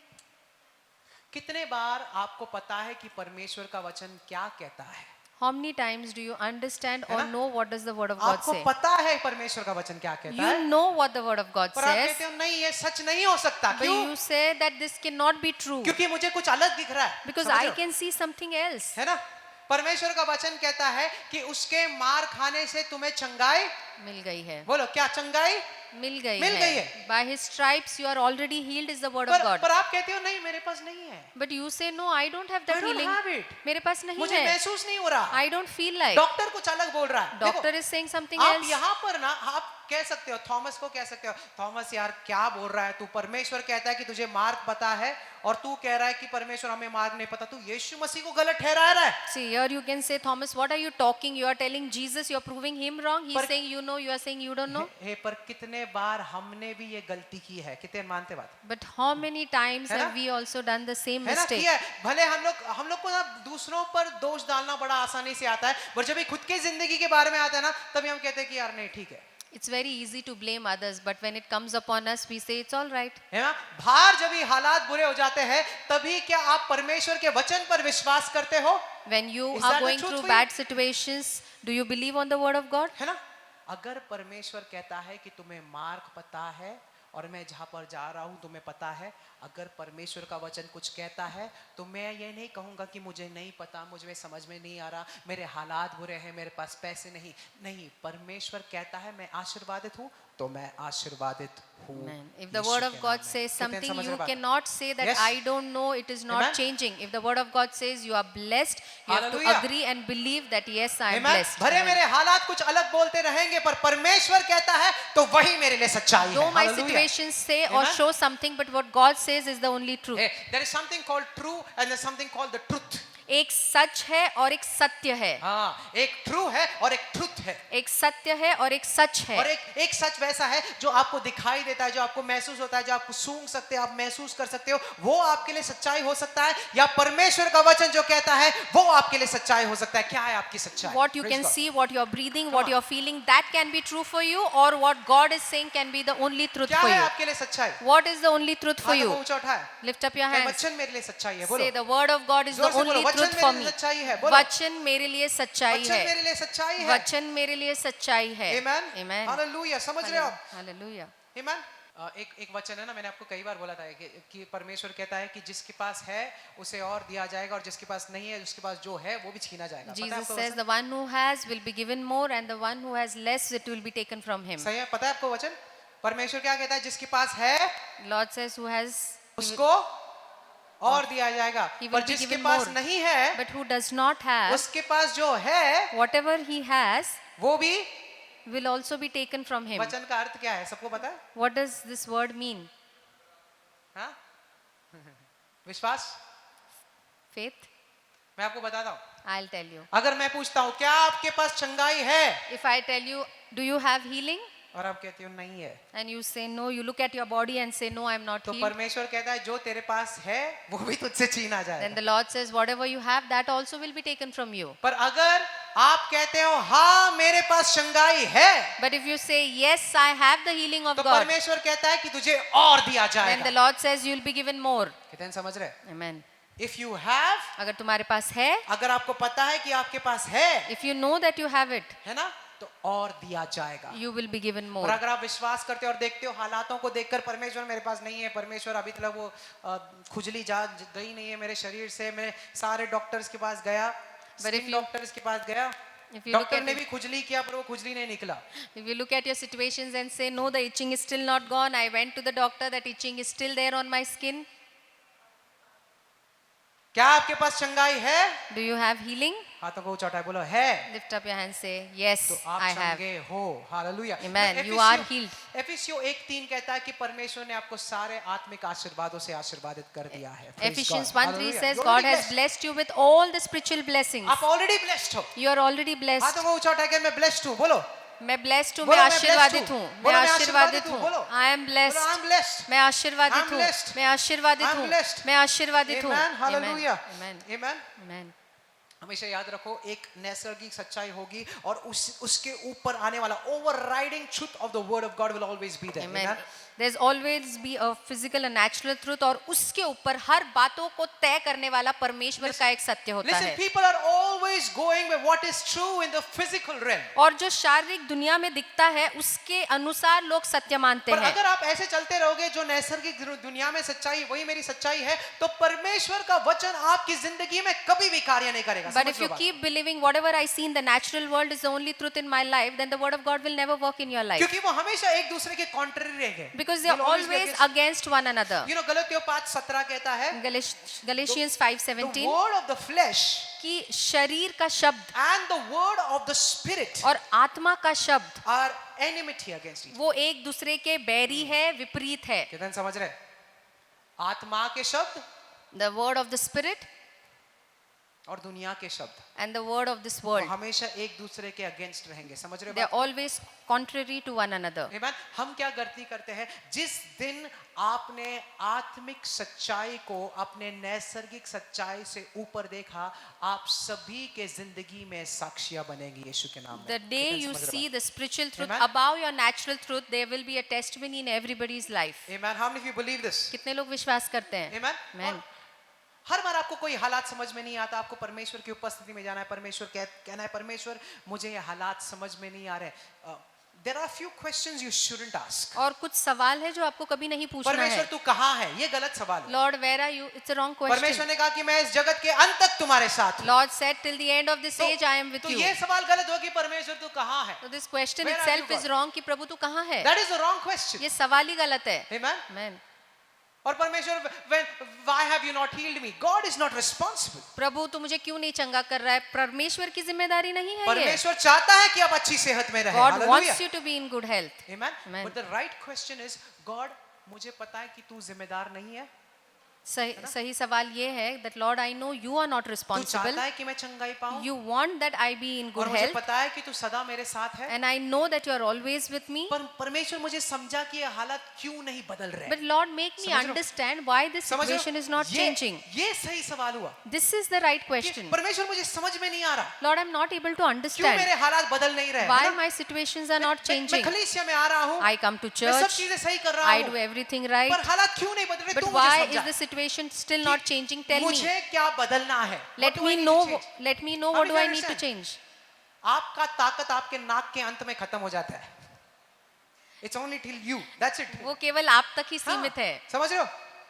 कितने बार आपको पता है कि परमेश्वर का वचन क्या कहता है? How many times do you understand है or ना? know what does the word of God आपको say? पता है परमेश्वर का वचन क्या कहता है, You know what the word of God पर आप says, कहते हो नहीं, ये सच नहीं हो सकता. but क्यों? you say that this cannot be true क्योंकि मुझे कुछ अलग दिख रहा है. because समझ I रहे हो? can see something else. है ना? परमेश्वर का वचन कहता है कि उसके मार खाने से तुम्हें चंगाई. मिल गई है. बोलो, क्या चंगाई? मिल गई मिल गई है. है. By his stripes you are already healed is the word of God. पर आप कहते हो नहीं, मेरे पास नहीं है. But you say no, I don't have I that don't healing. have it. मेरे पास नहीं मुझे है. महसूस नहीं हो रहा. I don't feel like. Doctor कुछ अलग बोल रहा है. Doctor देखो, is saying something आप else. यहाँ पर ना आप कह सकते हो, थॉमस को कह सकते हो, थॉमस यार क्या बोल रहा है तू? परमेश्वर कहता है कि तुझे मार्ग पता है और तू कह रहा है कि परमेश्वर हमें मार्ग नहीं पता. तू यीशु मसीह को गलत ठहरा रहा है. See, here you can say, Thomas, what are you talking? You are telling Jesus, you are proving him wrong. He's पर- saying you know, you are saying you don't know. हे, पर कितने बार हमने भी ये गलती की है? कितने मानते बात But how many times है ना? have we also done the same है ना? mistake? किया है. भले हम लोग को ना दूसरों पर दोष डालना बड़ा आसानी से आता है, पर जब ये खुद की जिंदगी के बारे में आता है ना, तभी हम कहते हैं कि यार नहीं, ठीक है. It's very easy to blame others, but when it comes upon us, we say it's all right. है ना? बाहर जब ये हालात बुरे हो जाते हैं, तभी क्या आप परमेश्वर के वचन पर विश्वास करते हो? When you Is are that the going truth through for bad situations, do you believe on the word of God? है ना? अगर परमेश्वर कहता है कि तुम्हें मार्ग पता है और मैं जहाँ पर जा रहा हूँ तुम्हें पता है, अगर परमेश्वर का वचन कुछ कहता है तो मैं ये नहीं कहूँगा कि मुझे नहीं पता, मुझे समझ में नहीं आ रहा, मेरे हालात बुरे हैं, मेरे पास पैसे नहीं, परमेश्वर कहता है मैं आशीर्वादित हूँ तो मैं आशीर्वादित हूँ। Amen. If the word of God says something, you cannot say that Yes. I don't know, it is not Amen. changing. If the word of God says you are blessed, you have to Hallelujah. agree and believe that yes, I am Amen. blessed. भरे Amen. मेरे हालात कुछ अलग बोलते रहेंगे पर परमेश्वर कहता है तो वही मेरे लिए सच्चाई है। Though my Hallelujah. situations say or Amen. show something, but what God says is the only truth. Hey, there is something called true and there is something called the truth. एक सच है और एक सत्य है. हाँ, एक ट्रू है और एक ट्रुथ है। एक सत्य है और एक सच है. और एक सच वैसा है जो आपको दिखाई देता है, जो आपको महसूस होता है, जो आपको सूंघ सकते हो, आप महसूस कर सकते हो, वो आपके लिए सच्चाई हो सकता है, या परमेश्वर का वचन जो कहता है वो आपके लिए सच्चाई हो सकता है। क्या है आपकी सच्चाई? What you can see, what you are breathing, what you are feeling, that can be true for you, or what God is saying can be the only truth क्या for है you. आपके लिए सच्चाई? What is the only truth for हाथों को you? ऊंचा उठाए। Lift up your क्या hands. वचन मेरे लिए सच्चाई है? बोलो। Say the word of God is the जोर से बोलो, only वचन truth मेरे for लिए me. सच्चाई है। बोलो। वचन मेरे लिए सच्चाई वचन है. मेरे लिए सच्चाई है। वचन मेरे लिए सच्चाई है. Amen. Amen. Hallelujah. समझ रहे हो आप? Hallelujah. Amen. एक वचन है ना, मैंने आपको कई बार बोला था कि परमेश्वर कहता है कि जिसके पास है उसे और दिया जाएगा और जिसके पास नहीं है उसके पास जो है वो भी छीना जाएगा। पता है Jesus आपको says वचन? the one who has will be given more and the one who has less it will be taken from him. सही है? पता है आपको वचन? परमेश्वर क्या कहता है? जिसके पास है Lord says who has उसको और दिया जाएगा, He will पर be जिसके given पास more. नहीं है but who does not have उसके पास जो है whatever he has वो भी। will also be taken from him. वचन का अर्थ क्या है सबको पता है? What does this word mean? हाँ? विश्वास। Faith? मैं आपको बताता हूँ। I'll tell you. अगर मैं पूछता हूँ क्या आपके पास चंगाई है, If I tell you, do you have healing? और आप कहते हो नहीं है, And you say no, you look at your body and say no, I'm not तो healed. परमेश्वर कहता है जो तेरे पास है वो भी तुझसे छीना Then जाएगा। the Lord says whatever you have, that also will be taken from you. पर अगर आप कहते हो हाँ मेरे पास चंगाई है, But if you say yes, I have the healing of तो God, परमेश्वर कहता है कि तुझे और दिया then the जाएगा। Lord says you'll be given more. कितने समझ रहे? Amen. If you have, अगर तुम्हारे पास है, अगर आपको पता है कि आपके पास है, if you know that you have it, है ना, तो और दिया जाएगा। you will be given और more. अगर आप विश्वास करते हो और देखते हो हालातों को देखकर परमेश्वर मेरे पास नहीं है, परमेश्वर अभी तक वो खुजली जा गई नहीं है मेरे शरीर से, मैं सारे डॉक्टर्स के पास गया, But if you- डॉक्टर्स के पास गया, If you look doctor at ने it- भी खुजली किया पर वो खुजली नहीं निकला। If you look at your situations and say no, the itching is still not gone, I went to the doctor, that itching is still there on my skin. क्या आपके पास चंगाई है? Do you have healing? हाथों को ऊंचा उठाए बोलो है। Lift up your hand, say yes, तो आप I have. चंगे हो। हालेलुया। Amen. मैं You are healed. एफिसियों 1:3 कहता है कि परमेश्वर ने आपको सारे आत्मिक आशीर्वादों से आशीर्वादित कर दिया है। Praise Ephesians God. 1:3 Hallelujah. says You're God already has blessed. blessed you with all the spiritual blessings. आप ऑलरेडी ब्लेस्ड हो। You are already blessed. हाथों को ऊंचा उठा के मैं ब्लेस्ड हूँ बोलो। मैं blessed हूँ, बोलो, मैं मैं blessed आशीर्वादित हूँ। हूँ, मैं बोलो, मैं आशीर्वादित हूँ, हूँ. बोलो। I am blessed. बोलो, I'm blessed. मैं आशीर्वादित I'm हूँ, blessed. मैं आशीर्वादित I'm हूँ, blessed. मैं आशीर्वादित हूँ. Amen. Hallelujah. Amen. Amen. Amen. हमेशा याद रखो एक नैसर्गिक सच्चाई होगी और उसके ऊपर आने वाला overriding truth of the word of God will always be there. Amen. Amen. There's always be a physical and natural truth और उसके ऊपर हर बातों को तय करने वाला परमेश्वर का एक सत्य होता Listen, है. people are always going by what is true in the physical realm. और जो शारीरिक दुनिया में दिखता है उसके अनुसार लोग सत्य मानते पर हैं. अगर आप ऐसे चलते रहोगे जो नैसर्गिक दुनिया में सच्चाई वही मेरी सच्चाई है, तो परमेश्वर का वचन आपकी जिंदगी में कभी भी कार्य नहीं करेगा। But समझ if लो you बात। keep believing whatever I see in the natural world is the only truth in my life, then the word of God will never work in your life. क्योंकि वो हमेशा एक दूसरे के कॉन्ट्ररी रहेंगे। Because they are They'll always be always against one another. You know, गलतियों 5:17 कहता है Galatians the 5:17 word of the flesh कि शरीर का शब्द and the word of the spirit और आत्मा का शब्द are enmity against each other. वो एक दूसरे के बैरी है, विपरीत है. कितने समझ रहे? आत्मा के शब्द The word of the spirit और दुनिया के शब्द and the word of this वो world, हमेशा एक दूसरे के अगेंस्ट रहेंगे। समझ रहे they हो are always contrary to one another. Amen? हम क्या गलती करते हैं? जिस दिन आपने आत्मिक सच्चाई को अपने नैसर्गिक सच्चाई से ऊपर देखा, आप सभी के जिंदगी में साक्षियां बनेंगी यीशु के नाम में। The day कितने you समझ रहे see the spiritual truth Amen? above your natural truth, there will be a testimony in everybody's life. बात? Amen. How many of you believe this? कितने लोग विश्वास करते हैं? Amen? Amen. और हर बार आपको कोई हालात समझ में नहीं आता, आपको परमेश्वर की उपस्थिति में जाना है, परमेश्वर कहना है परमेश्वर मुझे ये हालात समझ में नहीं आ रहे, there are few questions you shouldn't ask. और कुछ सवाल है जो आपको कभी नहीं पूछना परमेश्वर है. तू कहाँ है? ये गलत सवाल है. Lord, where are you? It's a wrong परमेश्वर question. ने कहा कि मैं इस जगत के अंत तक तुम्हारे साथ हूं. Lord said, till the end of this तो- age I am with तो you. ये सवाल गलत हो कि परमेश्वर तू कहाँ है? So this question Where are itself you, is God? wrong कि प्रभु तू कहाँ है? That is a wrong question. ये सवाल ही गलत है. Amen. Amen. और परमेश्वर why have you not healed me? God is not responsible. प्रभु तू मुझे क्यों नहीं चंगा कर रहा है? परमेश्वर की जिम्मेदारी नहीं है ये. परमेश्वर चाहता है कि आप अच्छी सेहत में रहें. God Hallelujah. wants you to be in good health. Amen. Amen. But the right question is, God, मुझे पता है कि तू जिम्मेदार नहीं है. सही सवाल ये है that Lord, I know you are not तू responsible. चाहता है कि मैं चंगाई पाऊं. You want that I be in और good मुझे health, पता है कि तू सदा मेरे साथ है. and I know that you are always with me. पर परमेश्वर मुझे समझा कि ये हालत क्यों नहीं बदल रहे. But Lord, make me समझ रहे हो? understand why this समझ रहे हो? situation is not changing. ये सही सवाल हुआ. This is the right कि question. परमेश्वर मुझे समझ में नहीं आ रहा. Lord, I'm not able to क्यों understand मेरे हालात बदल नहीं रहे. why है ना? my situations are not मैं changing. कलीसिया में आ रहा हूँ. I come to मैं सब church, चीजें सही कर रहा I do हूँ. everything right, पर हालात क्यों नहीं बदल रहे? but तू why मुझे is समझा. the situation still not changing? Tell me. मुझे क्या बदलना है? What Let do I me need know. to change? Let me know How what do do you I need to understand? change. आपका ताकत आपके नाक के अंत में खत्म हो जाता है. It's only till you. That's it. वो केवल आप तक ही हाँ, सीमित है. समझ रहे हो?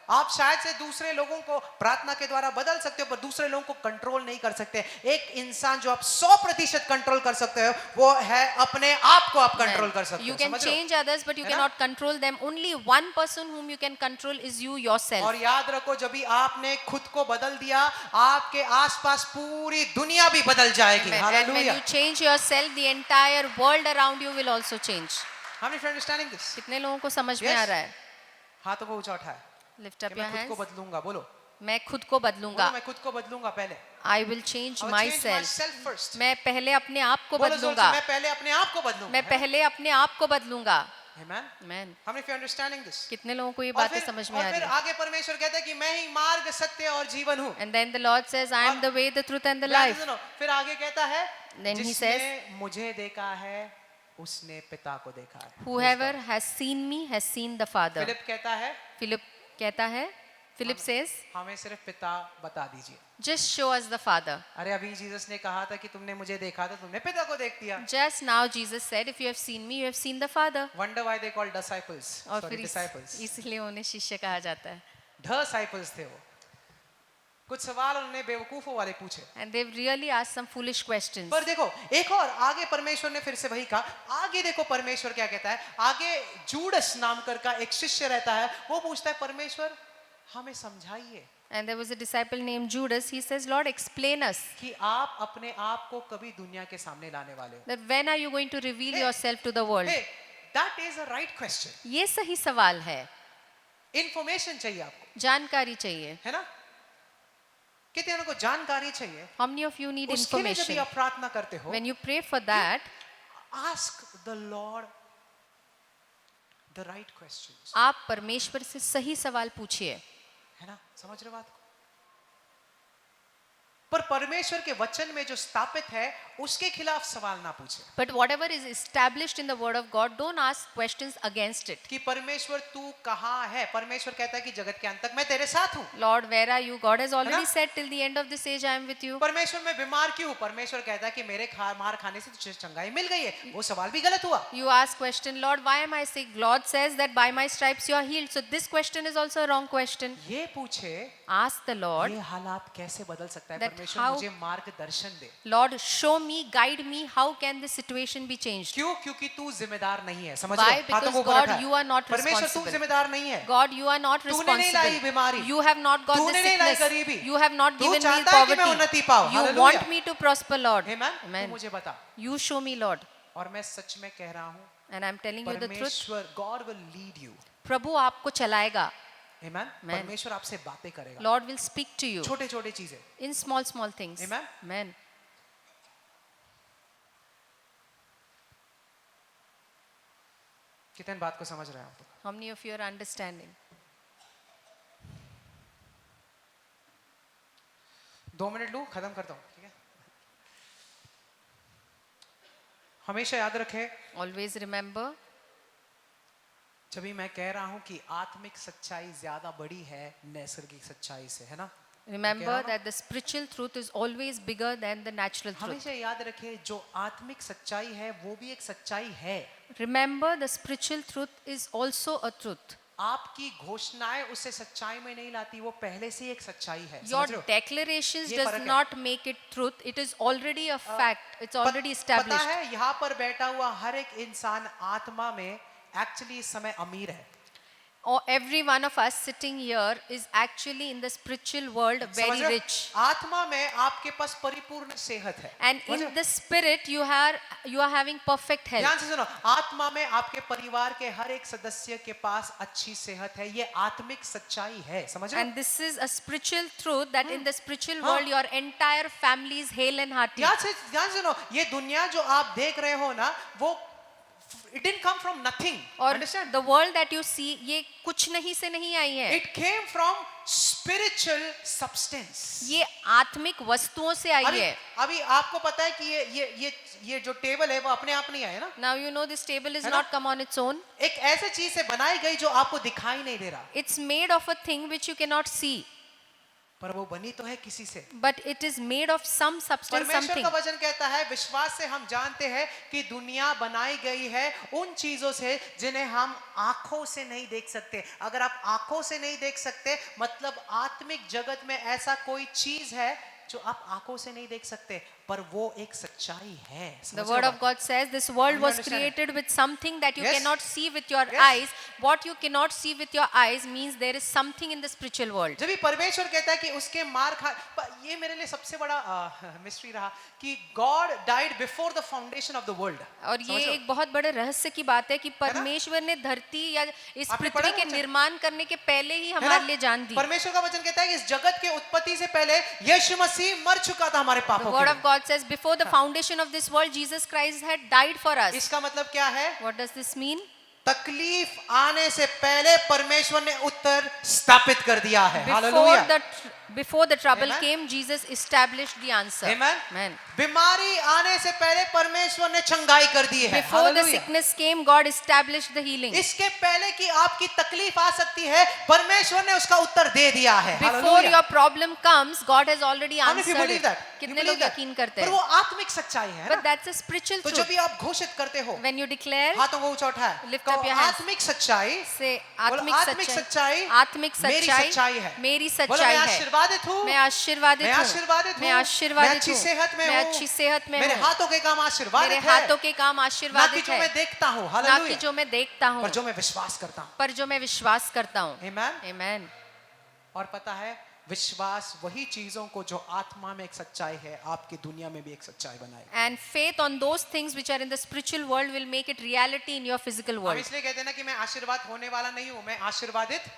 आप शायद से दूसरे लोगों को प्रार्थना के द्वारा बदल सकते हो, पर दूसरे लोगों को कंट्रोल नहीं कर सकते. एक इंसान जो आप 100% कंट्रोल कर सकते हो, वो है अपने आप को आप कंट्रोल कर सकते You हो. can समझ रहे हो? change others, but you है ना? cannot control them. Only one person whom you can control is you yourself. और याद रखो, जब भी आपने खुद को बदल दिया, आपके आसपास पूरी दुनिया भी बदल जाएगी. Amen. And when hallelujah. you change yourself, the entire world around you will also change. How many of you are understanding this? कितने लोगों को समझ में Yes. आ रहा है? हाथों को ऊंचा उठाए. Lift up कि your मैं खुद को hands. बदलूंगा. बोलो. मैं खुद को बदलूंगा. बोलो, मैं खुद को बदलूंगा पहले. I will change I will change myself. myself first. मैं पहले अपने आप को बोलो जोर से, बदलूंगा. मैं पहले अपने आप को बदलूंगा. मैं पहले अपने आप को बदलूंगा. Amen. Amen. How many of you are understanding this? कितने लोगों को ये और बातें फिर समझ में आ और रही फिर है? आगे परमेश्वर कहता है कि मैं ही मार्ग, सत्य और जीवन हूँ. And then the Lord says, I am और- the way, the truth and the ध्यान life. से सुनो. फिर आगे कहता है, Then he जिसने मुझे देखा है उसने पिता को देखा है. Whoever has seen me has seen the Father. Philip कहता है, Philip कहता है, Philip says, हमें सिर्फ पिता बता दीजिए. just show us the Father. अरे अभी जीसस ने कहा था कि तुमने मुझे देखा तो तुमने पिता को देख दिया. Just now Jesus said, if you have seen me, you have seen the Father. Wonder why they call disciples. और Sorry, फिर disciples. इसलिए उन्हें शिष्य कहा जाता है. Disciples थे वो. कुछ सवाल उन्होंने बेवकूफों वाले पूछे. And they've really asked some foolish questions. पर देखो, एक और आगे परमेश्वर ने फिर से वही कहा. आगे देखो परमेश्वर क्या कहता है. आगे जूडस नाम का एक शिष्य रहता है. वो पूछता है, परमेश्वर हमें समझाइए And there was a disciple named Judas. He says, Lord, explain us कि आप अपने आप को कभी दुनिया के सामने लाने वाले हो. that when are you going to reveal Hey. yourself to the world? Hey, that is a right question. ये सही सवाल है. Information चाहिए आपको, जानकारी चाहिए. है ना? कितने लोगों को जानकारी चाहिए? How many of you need उसके लिए जब भी information? आप प्रार्थना करते हो, When you pray for that, ask the Lord the right questions. आप परमेश्वर से सही सवाल पूछिए. है ना? समझ रहे हो बात को? पर परमेश्वर के वचन में जो स्थापित है उसके खिलाफ सवाल ना पूछे. But whatever is established in the word of God, don't ask questions against it. कि परमेश्वर तू कहाँ है? परमेश्वर कहता है कि जगत के अंत तक मैं तेरे साथ हूँ. Lord, where are you? God has already ना? said till the end of this age I am with you. परमेश्वर मैं बीमार क्यों हूँ? परमेश्वर कहता है कि मेरे मार खाने से तुझे चंगाई मिल गई है. वो सवाल भी गलत हुआ. You ask question, Lord, why am I sick? Lord says that by my stripes you are healed. So this question is also a wrong question. ये पूछे, Ask the Lord, ये हालात कैसे बदल सकता है? that परमेश्वर how- मुझे मार्गदर्शन दे. Lord, show me, guide me, how can this situation be changed? क्यों? क्योंकि तू जिम्मेदार नहीं है. समझ Why? रहे हो? हाथों Because को ऊपर God, उठाए. you are not परमेश्वर तू responsible. जिम्मेदार नहीं है. God, you are not तूने नहीं लाई responsible. बीमारी. You have not got the तूने नहीं लाई sickness. गरीबी. You have not तू given me चाहता है कि मैं poverty. उन्नति पाऊं. You Hallelujah. want me to prosper, Lord. Amen? तू Amen. मुझे बता. You show me, Lord. और मैं सच में कह रहा हूँ, And I'm telling you the truth. परमेश्वर God will lead you. प्रभु आपको चलाएगा. Amen? Amen. परमेश्वर आपसे बातें करेगा. Lord will speak to you छोटे छोटे चीजें. in small, small things. Amen. Amen. कितने बात को समझ रहे हैं आप लोग? How many of you are understanding? 2 minute लूं, खत्म करता हूँ. ठीक है? हमेशा याद रखे, Always remember, जब भी मैं कह रहा हूँ कि आत्मिक सच्चाई ज्यादा बड़ी है नैसर्गिक सच्चाई से, है ना? remember that the spiritual truth is always bigger than the natural truth. हमेशा याद रखे, जो आत्मिक सच्चाई है वो भी एक सच्चाई है. remember the spiritual truth is also a truth. आपकी घोषणाएं उसे सच्चाई में नहीं लाती, वो पहले से ही एक सच्चाई है। Your समझ रहे हो? declarations ये does फर्क है। not make it truth. It is already a fact. It's already पता established. है यहाँ पर बैठा हुआ हर एक इंसान आत्मा में एक्चुअली इस समय अमीर है। Or every one of us sitting here is actually in the spiritual world समझ very रहे हो? rich. आत्मा में आपके पास परिपूर्ण सेहत है। And समझ रहे in हो? the spirit you are having perfect ध्यान health. से सुनो, आत्मा में आपके परिवार के हर एक सदस्य के पास अच्छी सेहत है, ये आत्मिक सच्चाई है। समझ रहे हो? And this is a spiritual truth that in the spiritual हाँ। world your entire family is hale and hearty. ध्यान से सुनो, ये दुनिया जो आप देख रहे हो ना, वो it didn't come from nothing. और Understand? the world that you see ये कुछ नहीं से नहीं आई है. It came from spiritual substance. ये आत्मिक वस्तुओं से आई है. अभी आपको पता है कि ये जो टेबल है वो अपने आप नहीं आया ना। Now you know this table is है ना? not come on its own. एक ऐसे चीज से बनाई गई जो आपको दिखाई नहीं दे रहा, It's made of a thing which you cannot see. पर वो बनी तो है किसी से। But it is made of some substance, परमेश्वर something. का वचन कहता है, विश्वास से हम जानते हैं कि दुनिया बनाई गई है उन चीजों से जिन्हें हम आंखों से नहीं देख सकते। अगर आप आंखों से नहीं देख सकते, मतलब आत्मिक जगत में ऐसा कोई चीज है जो आप आंखों से नहीं देख सकते, पर वो एक सच्चाई है। The word of God says this world was understand it? created with something that you Yes. cannot see with your Yes. eyes. What you cannot see with your eyes means there is something in the spiritual world. जब भी परमेश्वर कहता है कि उसके मार खा, ये मेरे लिए सबसे बड़ा मिस्ट्री रहा कि God died before the foundation of the world. और ये एक बहुत बड़े रहस्य की बात है कि परमेश्वर ने धरती या इस आपने पृथ्वी पढ़ा के वचन? निर्माण करने के पहले ही हमारे लिए जान दी. परमेश्वर का वचन कहता है कि इस जगत के उत्पत्ति से पहले यीशु मसीह मर चुका था हमारे The पापों word के of God says before the foundation of this world Jesus Christ had died for लिए। us. इसका मतलब क्या है? What does this mean? तकलीफ आने से पहले परमेश्वर ने उत्तर स्थापित कर दिया है। Before hallelujah. before the trouble Amen. came, Jesus established the answer. Amen. Amen. बीमारी आने से पहले परमेश्वर ने चंगाई कर दी है। Before the hallelujah. sickness came, God established the healing. इसके पहले कि आपकी तकलीफ आ सकती है, परमेश्वर ने उसका उत्तर दे दिया है। Before hallelujah. your problem comes, God has already How many of you answered believe it. that? You कितने believe लोग that? यकीन करते पर वो हैं? आत्मिक सच्चाई है But ना। that's a spiritual तो जब truth. भी आप घोषित करते हो, When you declare, हाथों को ऊंचा उठाए, Lift कहो, up your hands. आत्मिक सच्चाई, say बोलो, आत्मिक सच्चाई आत्मिक मेरी सच्चाई सच्चाई है। मेरी बोलो, सच्चाई मैं है. आशीर्वादित हूँ, मैं आशीर्वादित मैं हूँ. आशीर्वादित मैं हूँ, आशीर्वादित मैं अच्छी हूँ. सेहत में मैं हूँ, अच्छी सेहत में मेरे हूँ. हाथों के काम आशीर्वादित मेरे है, हाथों के काम ना कि आशीर्वादित जो मैं है, देखता हूँ। ना कि हालेलुया। जो मैं देखता हूँ, पर जो मैं विश्वास करता हूँ। पर जो मैं विश्वास करता हूँ. Amen? Amen. और पता है, विश्वास वही चीजों को जो आत्मा में एक सच्चाई है, आपकी दुनिया में भी एक सच्चाई बनाए। And faith on those things which are in the spiritual world will make it reality in your physical हम world. इसलिए कहते हैं ना कि मैं आशीर्वाद होने वाला नहीं हूँ, मैं आशीर्वादित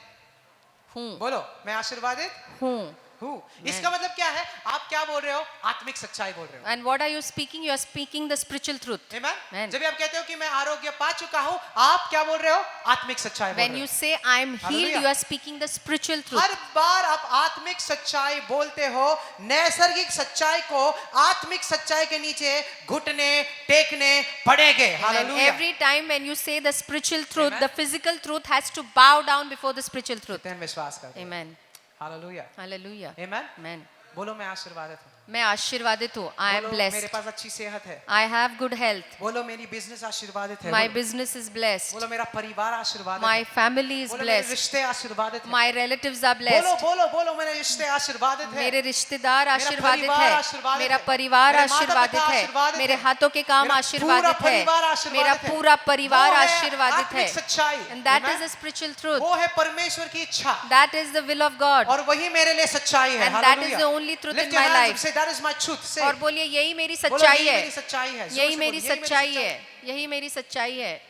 हूँ. बोलो, मैं आशीर्वादित हूँ. हूँ। इसका मतलब क्या है? आप क्या बोल रहे हो? आत्मिक सच्चाई बोल रहे हो। And what are you speaking? You are speaking the spiritual truth. Amen? Amen. जब भी आप कहते हो कि मैं आरोग्य पा चुका हूँ, आप क्या बोल रहे हो? आत्मिक सच्चाई बोल When रहे you हो। say I am healed, Hallelujah. you are speaking the spiritual truth. हर बार आप आत्मिक सच्चाई बोलते हो, नैसर्गिक सच्चाई को आत्मिक सच्चाई के नीचे घुटने टेकने पड़ेंगे। And hallelujah. every time when you say the spiritual truth, Amen. the physical truth has to bow down before the spiritual truth. कहते हैं विश्वास करते हैं। Amen. Hallelujah. Hallelujah. Amen? Amen. बोलो, मैं आशीर्वादित हूँ। मैं आशीर्वादित हूँ. I am बोलो, मेरे blessed. पास अच्छी सेहत है। I have good health. बोलो, मेरी बिजनेस आशीर्वादित है। My बोलो, business is blessed. बोलो, मेरा परिवार आशीर्वादित My है। family is बोलो, मेरे blessed. रिश्ते आशीर्वादित हैं। My relatives are बोलो blessed. बोलो बोलो, मेरे रिश्ते आशीर्वादित हैं। मेरे रिश्तेदार मेरा आशीर्वादित परिवार है. आशीर्वादित मेरा है। परिवार मेरे माता-पिता आशीर्वादित है. आशीर्वादित मेरे है। हाथों के काम मेरा आशीर्वादित पूरा है. परिवार आशीर्वादित मेरा है। पूरा परिवार वो है आशीर्वादित है. आत्मिक सच्चाई। And that Amen? is the spiritual truth. वो है परमेश्वर की इच्छा, That is the will of God. और वही मेरे लिए सच्चाई है। And that is hallelujah. the only truth Lift in your my hands and life. say, that is my truth. Say, और बोलिए यही मेरी बोलो, सच्चाई यही है. मेरी सच्चाई है। जोर यही से मेरी बोलो, सच्चाई है. यही मेरी सच्चाई है.